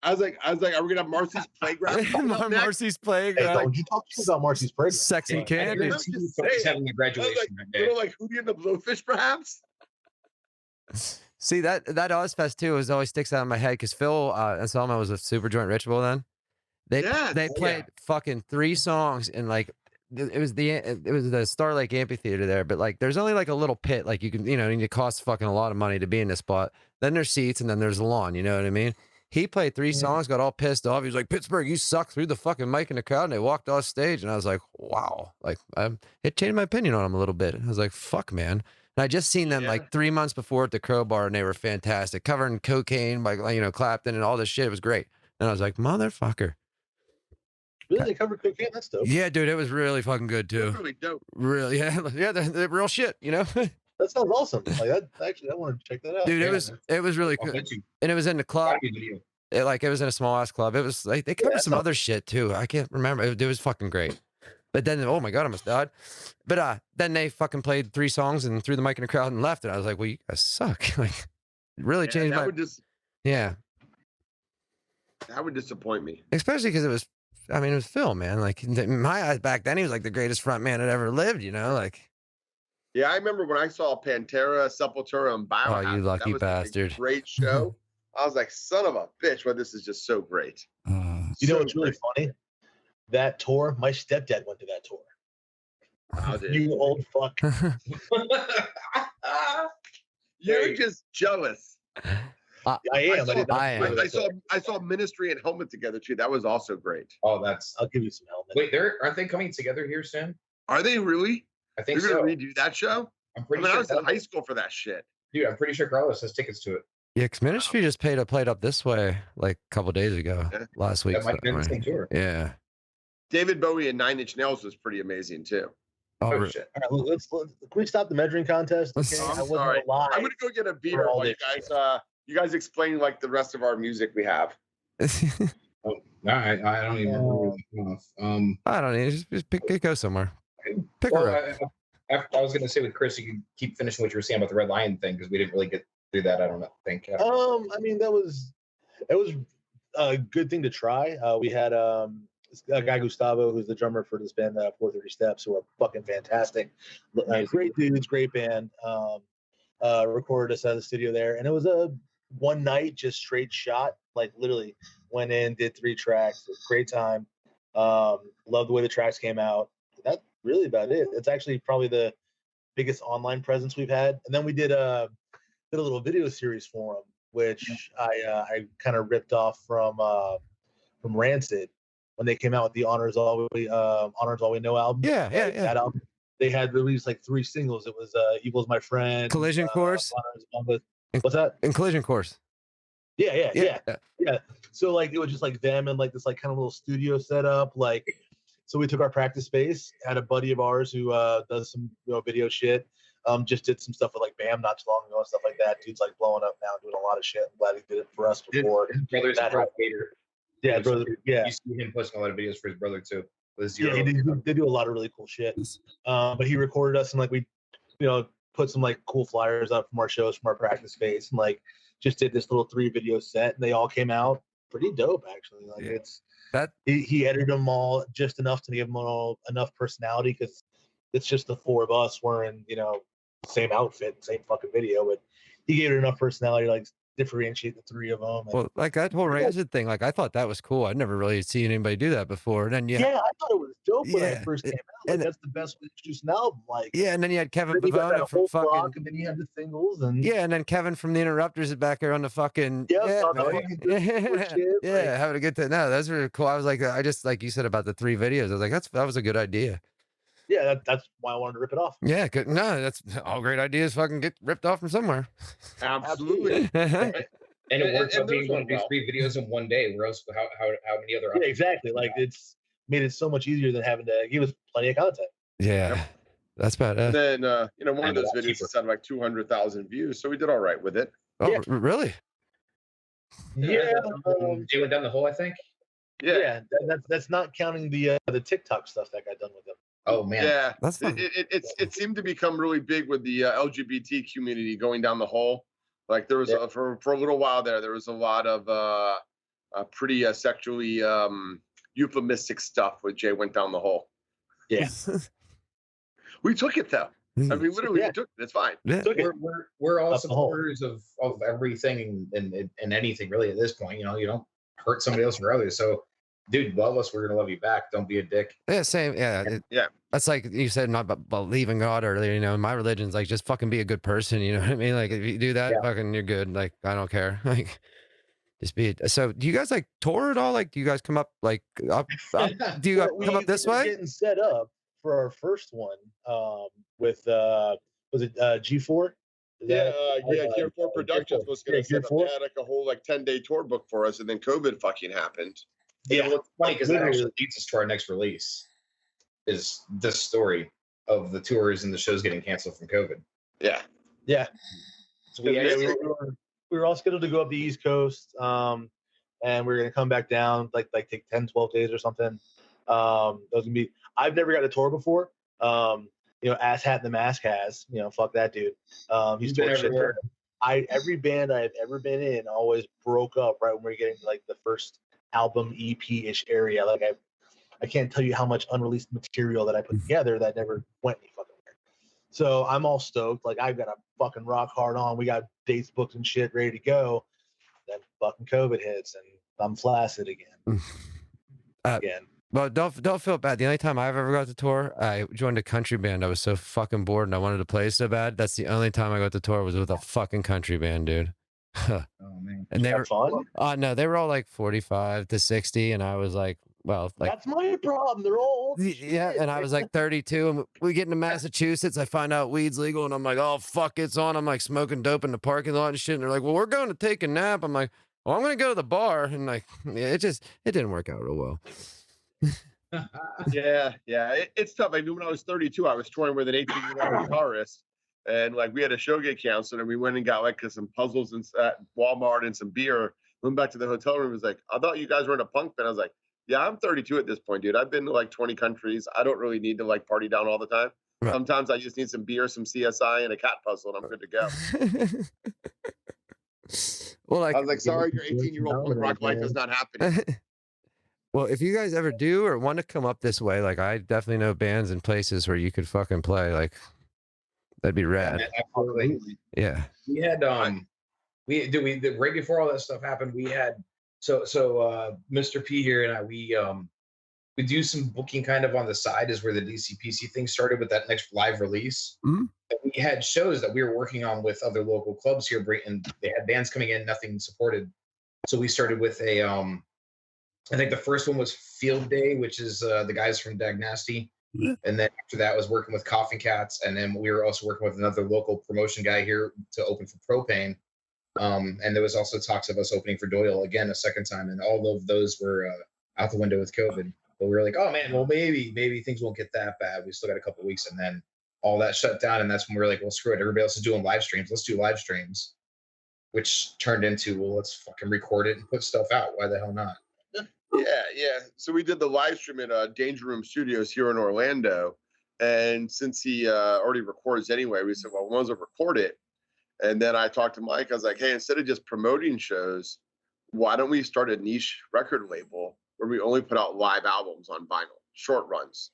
I was like, are we gonna have Marcy's Playground? coming up next? Marcy's Hey, playground. don't you talk shit about Marcy's Playground? Sexy Yeah, I candy. heard I'm TV just Stories saying. having a I was graduation like, that day. little like Hootie and the Blowfish, perhaps. See that Ozfest too is always sticks out in my head because Phil Anselmo was a Super Joint Ritual then. They Yes. they Oh, played fucking 3 songs and like it was the Star Lake Amphitheater there, but like there's only like a little pit, like you can and it costs fucking a lot of money to be in this spot. Then there's seats and then there's the lawn, you know what I mean? He played 3 songs, got all pissed off. He was like, Pittsburgh, you suck, threw the fucking mic in the crowd, and they walked off stage. And I was like, wow. Like, it changed my opinion on him a little bit. I was like, fuck, man. And I just seen them Yeah. like 3 months before at the Crowbar, and they were fantastic, covering cocaine by Clapton and all this shit. It was great. And I was like, motherfucker. Really? They covered cocaine? That's dope. Yeah, dude, it was really fucking good That's too. really dope. Really, yeah, they're real shit, That sounds awesome. Like that. Actually, I want to check that out. Dude, Yeah, it was really I'll cool, bet you. and it was in the club. Gotta be video. It was in a small ass club. It was like they covered Yeah, some no. other shit too. I can't remember. It was fucking great. But then, oh my god, I almost died. But then they fucking played 3 songs and threw the mic in the crowd and left. And I was like, well, you guys suck. Like, it really Yeah, changed that my. would disappoint me. Especially because it was. I mean, it was Phil, man. Like in my eyes back then, he was like the greatest front man that ever lived. Like. Yeah, I remember when I saw Pantera, Sepultura, and Biohazard. Oh, you lucky that was like a bastard. great show. I was like, son of a bitch, well, this is just so great. You know So what's really great. funny? That tour, my stepdad went to that tour. How did You old fuck. You're just jealous. I am. saw- I did not I go am. to I that saw tour. I saw Ministry and Helmet together too. That was also great. Oh, that's. I'll give you some helmet. Wait, aren't they coming together here soon? Are they really? I think You're so. gonna redo that show? I'm I pretty mean, I sure. was in high school for that shit. Dude, I'm pretty sure Carlos has tickets to it. Yeah, because Ministry just played up this way like a couple days ago, Yeah. last week. That might be the same tour. Yeah. David Bowie and Nine Inch Nails was pretty amazing too. Oh shit! All right, can we stop the measuring contest? Okay? I'm I wasn't sorry. alive. I'm gonna go get a beer all while you this guys explain like the rest of our music we have. Oh, I don't even remember. I don't know. Just pick go somewhere. Pick Well, her up. I was gonna say with Chris, you can keep finishing what you were saying about the Red Lion thing because we didn't really get through that. I don't think. I mean, it was a good thing to try. We had a guy Gustavo, who's the drummer for this band, 430 Steps, who are fucking fantastic. Great dudes, great band. Recorded us at the studio there, and it was a one night just straight shot. Like literally went in, did 3 tracks. It was a great time. Loved the way the tracks came out. That's really about it. It's actually probably the biggest online presence we've had. And then we did a little video series for them, which I kind of ripped off from Rancid when they came out with the Honors All We Know album. Yeah. That album. They had released like 3 singles. It was Evil's My Friend, Collision Course. What's that? In Collision Course. Yeah. So like it was just like them and like this like kind of little studio setup. Like, so we took our practice space, had a buddy of ours who does some video shit. Just did some stuff with like Bam not too long ago and stuff like that. Dude's like blowing up now, doing a lot of shit. I'm glad he did it for us before. His brother's a pro skater. Yeah, brother. Yeah, you see him posting a lot of videos for his brother too. Yeah, they do a lot of really cool shit. But he recorded us and like we, put some like cool flyers up from our shows from our practice space and like just did this little 3 video set and they all came out pretty dope actually. Like it's that he edited them all just enough to give them all enough personality because it's just the 4 of us wearing same outfit, same fucking video, but he gave it enough personality to like differentiate the 3 of them. Well, like that whole Rancid thing, like I thought that was cool. I'd never really seen anybody do that before. And then yeah, I thought it was dope when I first came out. Like, and that's the best way to introduce an album. Like and then you had Kevin Bavona from fucking, and then you had the singles and and then Kevin from the Interrupters is back there on the fucking having a good time. No, that's really cool. I was like, I just like you said about the 3 videos. I was like, that was a good idea. Yeah, that's why I wanted to rip it off. Yeah, good. No, that's all great ideas. Fucking get ripped off from somewhere. Absolutely. And it works out being one of these 3 videos in one day. Where else? How many other? Yeah, exactly. Like it's made it so much easier than having to give us plenty of content. Yeah, that's bad. And then one of those videos had like 200,000 views, so we did all right with it. Oh, really? Yeah, they went down the hole, I think. Yeah, that's not counting the TikTok stuff that got done with them. Oh man, yeah, it seemed to become really big with the LGBT community going down the hole. Like there was for a little while there was a lot of pretty sexually euphemistic stuff when Jay went down the hole. Yeah, we took it though. I mean, literally, we took it. It's fine. Yeah. We're all supporters of everything and anything really at this point. You don't hurt somebody else or others. So, dude, love us. We're gonna love you back. Don't be a dick. Yeah, same. Yeah. That's like you said, not believe in God earlier. My religion's like just fucking be a good person. You know what I mean? Like if you do that, fucking you're good. Like I don't care. Like just be. So do you guys like tour at all? Like do you guys come up like up? Do you come up this way? Getting set up for our first one with was it G4? Gear 4 Productions was going to set up. They had like a whole like 10-day tour book for us, and then COVID fucking happened. Yeah, well, it's funny because that actually leads us to our next release. Is this story of the tours and the shows getting canceled from COVID? Yeah. So we were all scheduled to go up the East Coast, and we were gonna come back down like take 10, 12 days or something. That was gonna be. I've never got a tour before. Ass Hat and the Mask has. Fuck that dude. He's toured shit. Every band I've ever been in always broke up right when we were getting to, like the first album EP-ish area. Like I can't tell you how much unreleased material that I put together that never went any fucking where. So I'm all stoked. Like I've got a fucking rock hard on. We got dates booked and shit ready to go. Then fucking COVID hits and I'm flaccid again. Well, don't feel bad. The only time I've ever got to tour, I joined a country band. I was so fucking bored and I wanted to play so bad. That's the only time I got to tour was with a fucking country band, dude. Oh man, and they were fun. No, they were all like 45 to 60, and I was like, well, like that's my problem. They're all old. Yeah, and I was like 32, and we get into Massachusetts. I find out weed's legal, and I'm like, oh fuck, it's on. I'm like smoking dope in the parking lot and shit. And they're like, well, we're going to take a nap. I'm like, well, I'm gonna go to the bar, and like, it didn't work out real well. Yeah, it's tough. I mean, when I was 32, I was touring with an 18-year-old guitarist, and like we had a show get canceled, and we went and got like some puzzles and at Walmart and some beer. Went back to the hotel room. Was like, I thought you guys were in a punk band. I was like, yeah, I'm 32 at this point, dude. I've been to like 20 countries. I don't really need to like party down all the time. Right. Sometimes I just need some beer, some CSI, and a cat puzzle, and I'm good to go. Well, like, I was like, sorry, your 18-year-old punk rock life is not happening. well, if you guys ever do or want to come up this way, like I definitely know bands and places where you could fucking play. Like that'd be rad. Absolutely. Yeah. We had right before all that stuff happened, we had Mr. P here and I we do some booking kind of on the side is where the DCPC thing started with that next live release. Mhm. And we had shows that we were working on with other local clubs here, and they had bands coming in, nothing supported. So we started with a I think the first one was Field Day, which is the guys from Dag Nasty. Yeah. And then after that was working with Coffin Cats. And then we were also working with another local promotion guy here to open for Propane. And there was also talks of us opening for Doyle again a second time. And all of those were out the window with COVID. But we were like, oh man, well maybe things won't get that bad. We still got a couple of weeks. And then all that shut down. And that's when we were like, well, screw it. Everybody else is doing live streams. Let's do live streams. Which turned into, well, let's fucking record it and put stuff out. Why the hell not? Yeah. So we did the live stream at Danger Room Studios here in Orlando, and since he already records anyway, we said, well, we might as well record it. And then I talked to Mike. I was like, hey, instead of just promoting shows, why don't we start a niche record label where we only put out live albums on vinyl, short runs?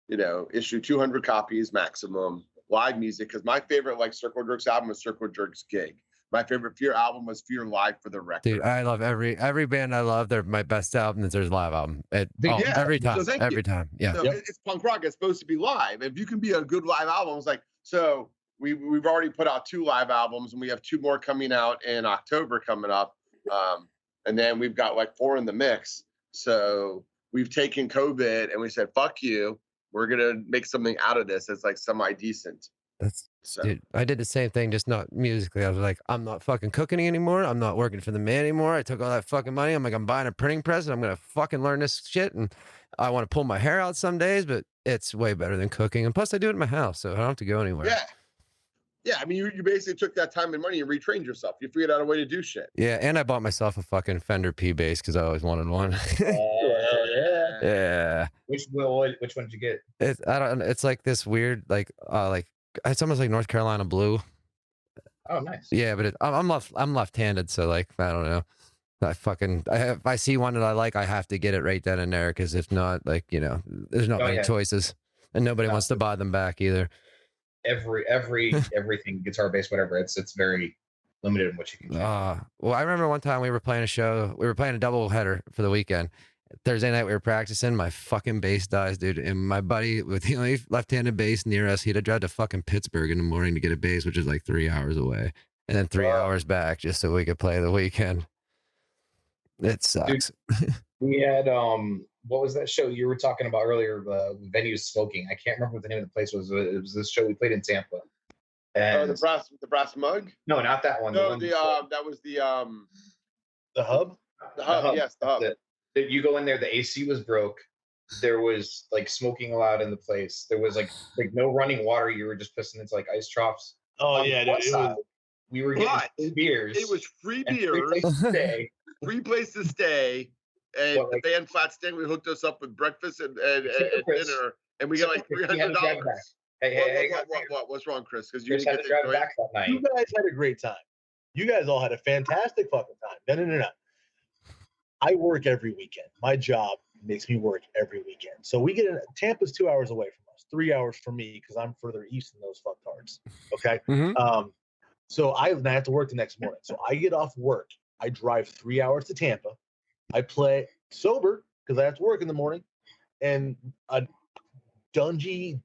You know, issue 200 copies maximum, live music. Because my favorite like Circle Jerks album was Circle Jerks Gig. My favorite Fear album was Fear Live for the Record. Dude, I love every band I love. They're my best album is their live album. Yeah, Every time. so thank Every you. time. Yeah. So it's punk rock. It's supposed to be live. If you can be a good live album, it's like, so we've already put out 2 live albums, and we have 2 more coming out in October coming up. And then we've got like 4 in the mix. So we've taken COVID and we said, fuck you. We're going to make something out of this that's like semi-decent. Dude, I did the same thing, just not musically. I was like, I'm not fucking cooking anymore. I'm not working for the man anymore. I took all that fucking money. I'm like, I'm buying a printing press and I'm going to fucking learn this shit. And I want to pull my hair out some days, but it's way better than cooking. And plus I do it in my house, so I don't have to go anywhere. Yeah. I mean, you basically took that time and money and retrained yourself. You figured out a way to do shit. Yeah. And I bought myself a fucking Fender P bass because I always wanted one. Yeah. Which one did you get? It's like this weird, like it's almost like North Carolina blue. Oh, nice. Yeah, but I'm left-handed, so like I don't know. If I see one that I like, I have to get it right then and there, because if not, like, you know, there's not many choices, and nobody wants to buy them back either. Everything, guitar, bass, whatever. It's very limited in what you can do. Well, I remember one time we were playing a show. We were playing a double header for the weekend. Thursday night we were practicing. My fucking bass dies, dude. And my buddy with the only left-handed bass near us, he'd have drive to fucking Pittsburgh in the morning to get a bass, which is like 3 hours away, and then 3 hours back just so we could play the weekend. It sucks. Dude, we had what was that show you were talking about earlier? Venue Smoking. I can't remember what the name of the place was. It was this show we played in Tampa. And the brass mug? No, not that one. No, that was the Hub. The Hub. Yes, the Hub. That you go in there, the AC was broke. There was like smoking allowed in the place. There was like no running water. You were just pissing into like ice troughs. Oh yeah, dude, we were getting free beers. It was free beers, free place to stay, and the band Flat Stanley hooked us up with breakfast and dinner, and we got like $300. Hey, what? What's wrong, Chris? Because you didn't get to drive back that night. You guys had a great time. You guys all had a fantastic fucking time. No. I work every weekend. My job makes me work every weekend. So we get Tampa's 2 hours away from us, 3 hours for me because I'm further east than those fucktards. Okay. Mm-hmm. So I have to work the next morning. So I get off work. I drive 3 hours to Tampa. I play sober because I have to work in the morning, and a dingy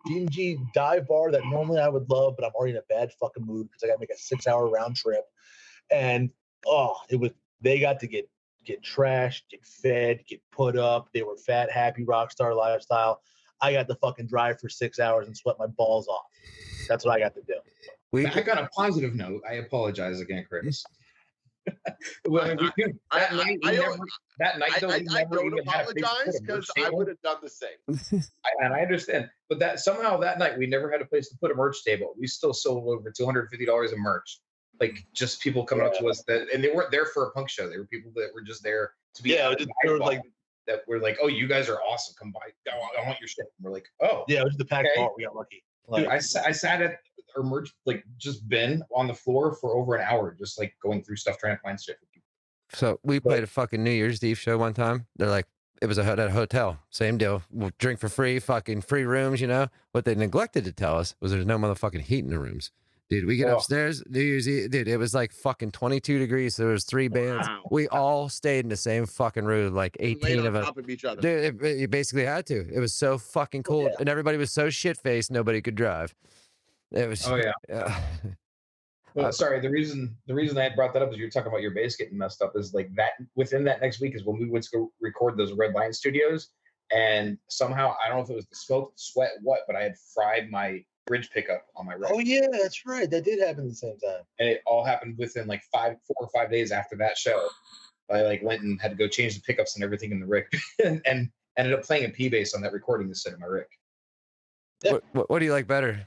dive bar that normally I would love, but I'm already in a bad fucking mood because I got to make a 6-hour round trip. And they got to get trashed, get fed, get put up. They were fat, happy, rock star lifestyle. I got to fucking drive for 6 hours and sweat my balls off. That's what I got to do. Back on a positive note, I apologize again, Chris. Well, that night, we I never, that night though, we I never don't even had a place to put apologize a merch because I table. would have done the same. And I understand, but that somehow that night we never had a place to put a merch table. We still sold over $250 in merch. Like just people coming up to us that, and they weren't there for a punk show. They were people that were just there to be there was like that were like, oh, you guys are awesome. Come by. I want your shit. And we're like, oh, it was the packed okay. bar. We got lucky. Dude, I sat at our merch, like just bin on the floor for over an hour, just like going through stuff, trying to find shit for people. So we played a fucking New Year's Eve show one time. They're like, it was at a hotel. Same deal. We'll drink for free, fucking free rooms, you know? What they neglected to tell us was there's no motherfucking heat in the rooms. Dude, we get upstairs, New Year's Eve, dude, it was like fucking 22 degrees. There was 3 bands. Wow. We all stayed in the same fucking room, like 18 of us. Top of each other. Dude, you basically had to. It was so fucking cool. And everybody was so shit-faced, nobody could drive. It was... Oh, yeah. Well, sorry. The reason I had brought that up is you're talking about your bass getting messed up. Is like that within that next week is when we went to go record those Red Lion Studios, and somehow I don't know if it was the smoke, the sweat, what, but I had fried my bridge pickup on my right. Oh yeah, that's right. That did happen at the same time. And it all happened within like 4 or 5 days after that show. I like went and had to go change the pickups and everything in the Rick, and ended up playing a P bass on that recording instead of my Rick. What do you like better?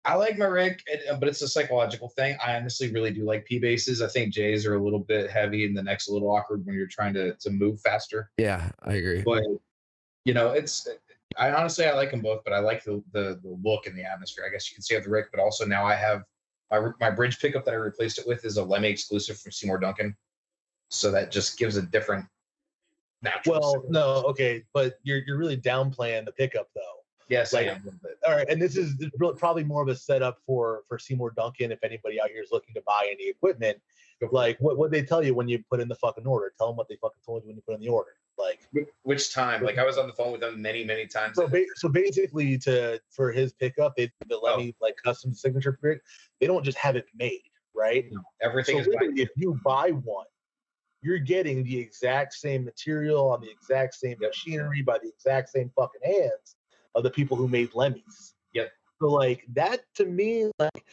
I like my Rick, but it's a psychological thing. I honestly really do like P basses. I think J's are a little bit heavy and the neck's a little awkward when you're trying to move faster. Yeah, I agree. But you know, I honestly like them both, but I like the look and the atmosphere. I guess you can say of the Rick, but also now I have my bridge pickup that I replaced it with is a Lemmy exclusive from Seymour Duncan, so that just gives a different natural. Well, no, okay, but you're really downplaying the pickup though. Yes, like, I am a little bit. All right, and this is probably more of a setup for Seymour Duncan. If anybody out here is looking to buy any equipment, like what they tell you when you put in the fucking order, tell them what they fucking told you when you put in the order. Like which time? Like I was on the phone with them many times. So basically, for his pickup, the Lemmy like custom signature grid, they don't just have it made, right? No, everything so is. If you buy one, you're getting the exact same material on the exact same machinery by the exact same fucking hands of the people who made Lemmys. Yep. So like that to me, like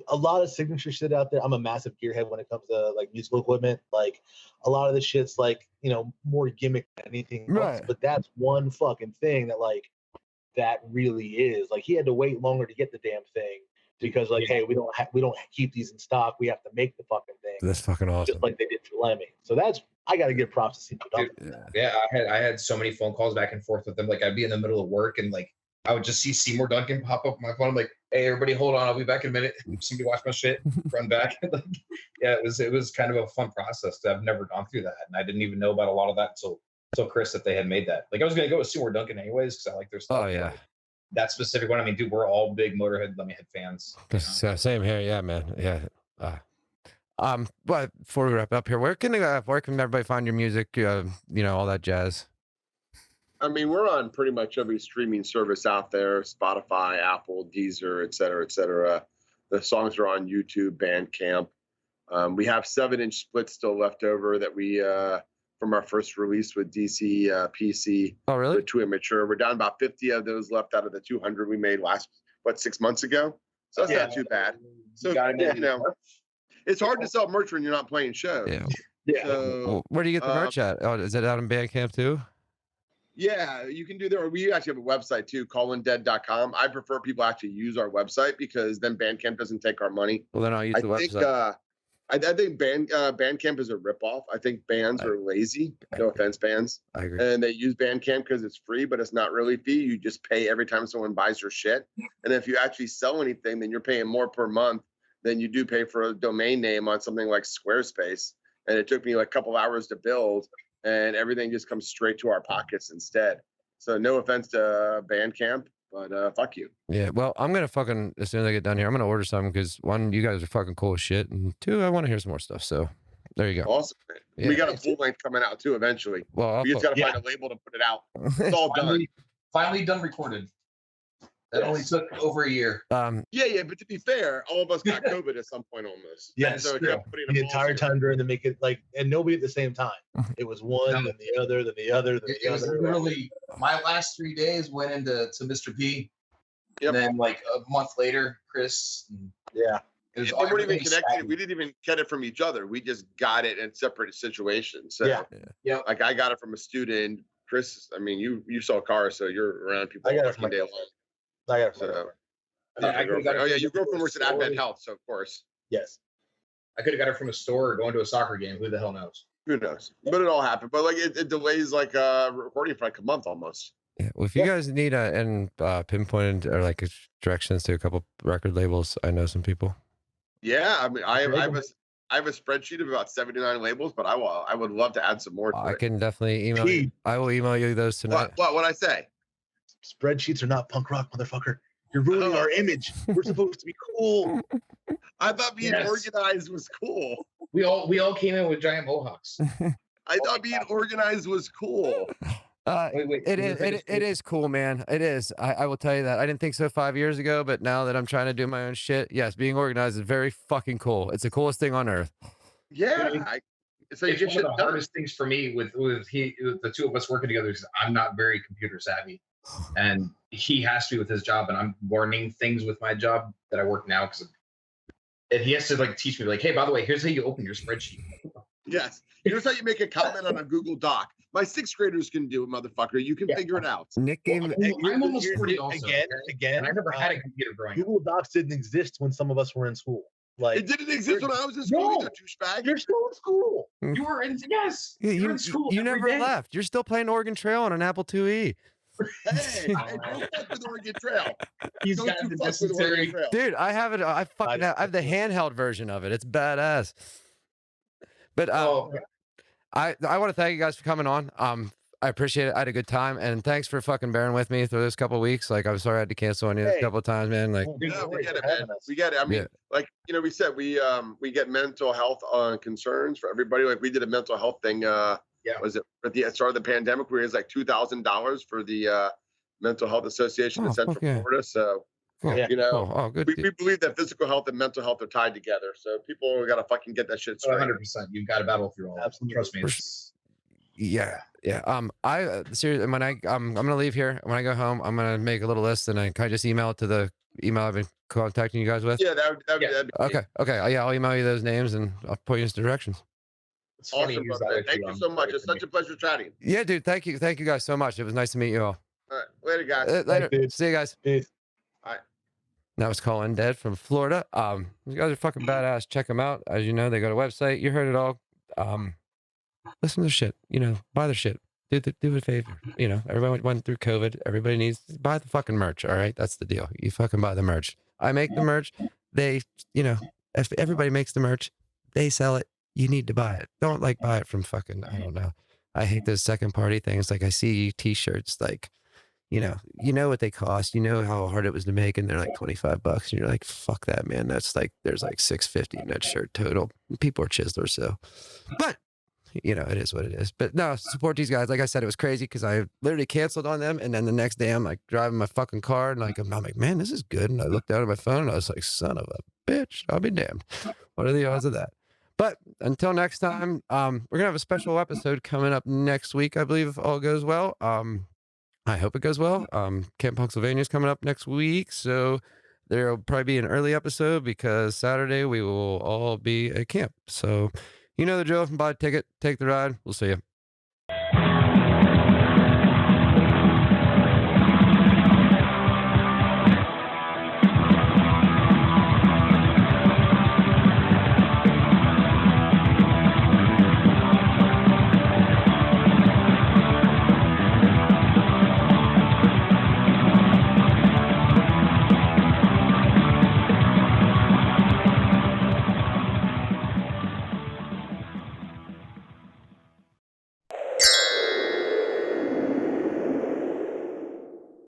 a lot of signature shit out there. I'm a massive gearhead when it comes to like musical equipment. Like a lot of the shit's like, you know, more gimmick than anything else. But that's one fucking thing that really is. Like he had to wait longer to get the damn thing because like, hey, we don't keep these in stock. We have to make the fucking thing. That's fucking awesome. Just like they did for Lemmy. So I got to give props to Seymour Duncan. Yeah, I had so many phone calls back and forth with them. Like I'd be in the middle of work and like I would just see Seymour Duncan pop up on my phone. I'm like, hey, everybody, hold on, I'll be back in a minute. Somebody watch my shit, run back. Like, yeah, it was kind of a fun process. I've never gone through that, and I didn't even know about a lot of that until Chris that they had made that. Like I was gonna go with Seymour Duncan anyways because I like their stuff. Oh yeah. That specific one. I mean, dude, we're all big Motorhead Lemmyhead fans. Same here, yeah, man. Yeah. But before we wrap up here, where can everybody find your music? You know, all that jazz. I mean, we're on pretty much every streaming service out there: Spotify, Apple, Deezer, et cetera, et cetera. The songs are on YouTube, Bandcamp. We have 7-inch splits still left over that we from our first release with DC PC. Oh, really? Too immature. We're down about 50 of those left out of the 200 we made 6 months ago. So that's not too bad. So you know, it's hard to sell merch when you're not playing shows. Yeah. So, where do you get the merch at? Oh, is it out in Bandcamp too? Yeah, you can do that. Or we actually have a website too, callindead.com. I prefer people actually use our website because then Bandcamp doesn't take our money. Well, then I'll use the website. I think Bandcamp is a ripoff. I think bands are lazy. No offense, bands. I agree. And they use Bandcamp because it's free, but it's not really fee. You just pay every time someone buys your shit. And if you actually sell anything, then you're paying more per month than you do pay for a domain name on something like Squarespace. And it took me like a couple hours to build, and everything just comes straight to our pockets instead. So no offense to Bandcamp, but fuck you. Yeah, well, I'm going to fucking, as soon as I get done here, I'm going to order something because one, you guys are fucking cool as shit. And two, I want to hear some more stuff. So there you go. Awesome. Yeah. We got a full length coming out too eventually. Well, we just got to find a label to put it out. It's all finally done recorded. That only took over a year. Yeah, but to be fair, all of us got COVID at some point almost. Yeah, so the entire time during the make it like, and nobody at the same time. It was one, then the other, then the other, then the other. Literally, my last 3 days went into Mr. P. Yep. And then like a month later, Chris. Yeah. It was They weren't even everything connected. stagnant. We didn't even get it from each other. We just got it in separate situations. So, Yeah. like I got it from a student. Chris, I mean, you saw cars, so you're around people I got it all from my fucking day long. girlfriend. I got it from my So, girlfriend. Yeah, I could've got it oh yeah, from your girlfriend a works at store. Advent Health, so of course. Yes. I could have got it from a store or going to a soccer game. Who the hell knows? Who knows? But it all happened. But like it delays like recording for like a month almost. Yeah, well, if you guys need pinpointed or like directions to a couple record labels, I know some people. Yeah, I mean, I have a spreadsheet of about 79 labels, but I would love to add some more to I it. can definitely email you. Gee. I will email you those tonight. What I say? Spreadsheets are not punk rock, motherfucker. You're ruining our image. We're supposed to be cool. I thought being Yes. organized was cool. We all came in with giant mohawks. I thought being organized was cool. Wait, It is cool, man. It is. I will tell you that. I didn't think so 5 years ago, but now that I'm trying to do my own shit, yes, being organized is very fucking cool. It's the coolest thing on earth. Yeah. So you It's get one shit of the done. hardest things for me with the two of us working together is I'm not very computer savvy, and he has to be with his job, and I'm learning things with my job that I work now because he has to like teach me like, hey, by the way, here's how you open your spreadsheet. Yes. Here's how you make a comment on a Google Doc. My 6th graders can do it, motherfucker. You can figure it out. Nick gave me. I'm almost 40 also. Again, And I never had a computer growing up. Google Docs didn't exist when some of us were in school. Like, It didn't exist when I was in school, No. either, douchebag. you're still in school. You were in yes. Yeah, You're in school. you every never day. left. You're still playing Oregon Trail on an Apple IIe. Hey, don't fuck with Oregon Trail. He's Don't got you the fuck with Oregon dysentery. Trail. Dude, I have it. I have the handheld version of it. It's badass. But Oh, I want to thank you guys for coming on. I appreciate it. I had a good time, and thanks for fucking bearing with me through this couple of weeks. Like, I'm sorry I had to cancel on you a Hey. couple of times, man. Like, Dude, Yeah, no we worries get it, for man. having us. We get it. I mean, Yeah. like we said, we get mental health concerns for everybody. Like we did a mental health thing. Was it at the start of the pandemic? Where it was like $2,000 for the Mental Health Association Oh, in Central fuck yeah. Florida. So cool. Yeah. you know, Cool. Oh, good. we believe that physical health and mental health are tied together. So people got to fucking get that shit straight. 100%. You've got to battle through all. Absolutely. Trust me. For It's, Yeah. I seriously, when I'm gonna leave here. When I go home, I'm gonna make a little list, and I can I just email it to the email I've been contacting you guys with. Yeah, that'd be Okay. Okay. Yeah, I'll email you those names, and I'll point you in some directions. it's funny awesome, you use brother. that Thank too, you so much. It's sorry such a pleasure chatting. Yeah, dude. Thank you guys so much. It was nice to meet you all. All right, later, guys. Later. dude. See you guys. Peace. That was Colin Dead from Florida. These guys are fucking badass. Check them out. As you know, they got a website. You heard it all. Listen to their shit. You know, buy their shit. Do a favor. You know, everyone went through COVID. Everybody needs buy the fucking merch. All right, that's the deal. You fucking buy the merch. I make the merch. They, you know, if everybody makes the merch, they sell it. You need to buy it. Don't like buy it from fucking. I don't know. I hate those second party things. Like I see T-shirts like. You know what they cost. You know how hard it was to make, and they're like $25, and you're like, "Fuck that, man." That's like there's like $6.50 in that shirt total. People are chiselers, so. But you know, it is what it is. But no, support these guys. Like I said, it was crazy because I literally canceled on them, and then the next day I'm like driving my fucking car, and like I'm like, man, this is good. And I looked down at my phone, and I was like, son of a bitch, I'll be damned. What are the odds of that? But until next time, we're gonna have a special episode coming up next week, I believe, if all goes well. I hope it goes well. Camp Pennsylvania is coming up next week, so there'll probably be an early episode because Saturday we will all be at camp. So, you know the drill. Buy a ticket, take the ride. We'll see you.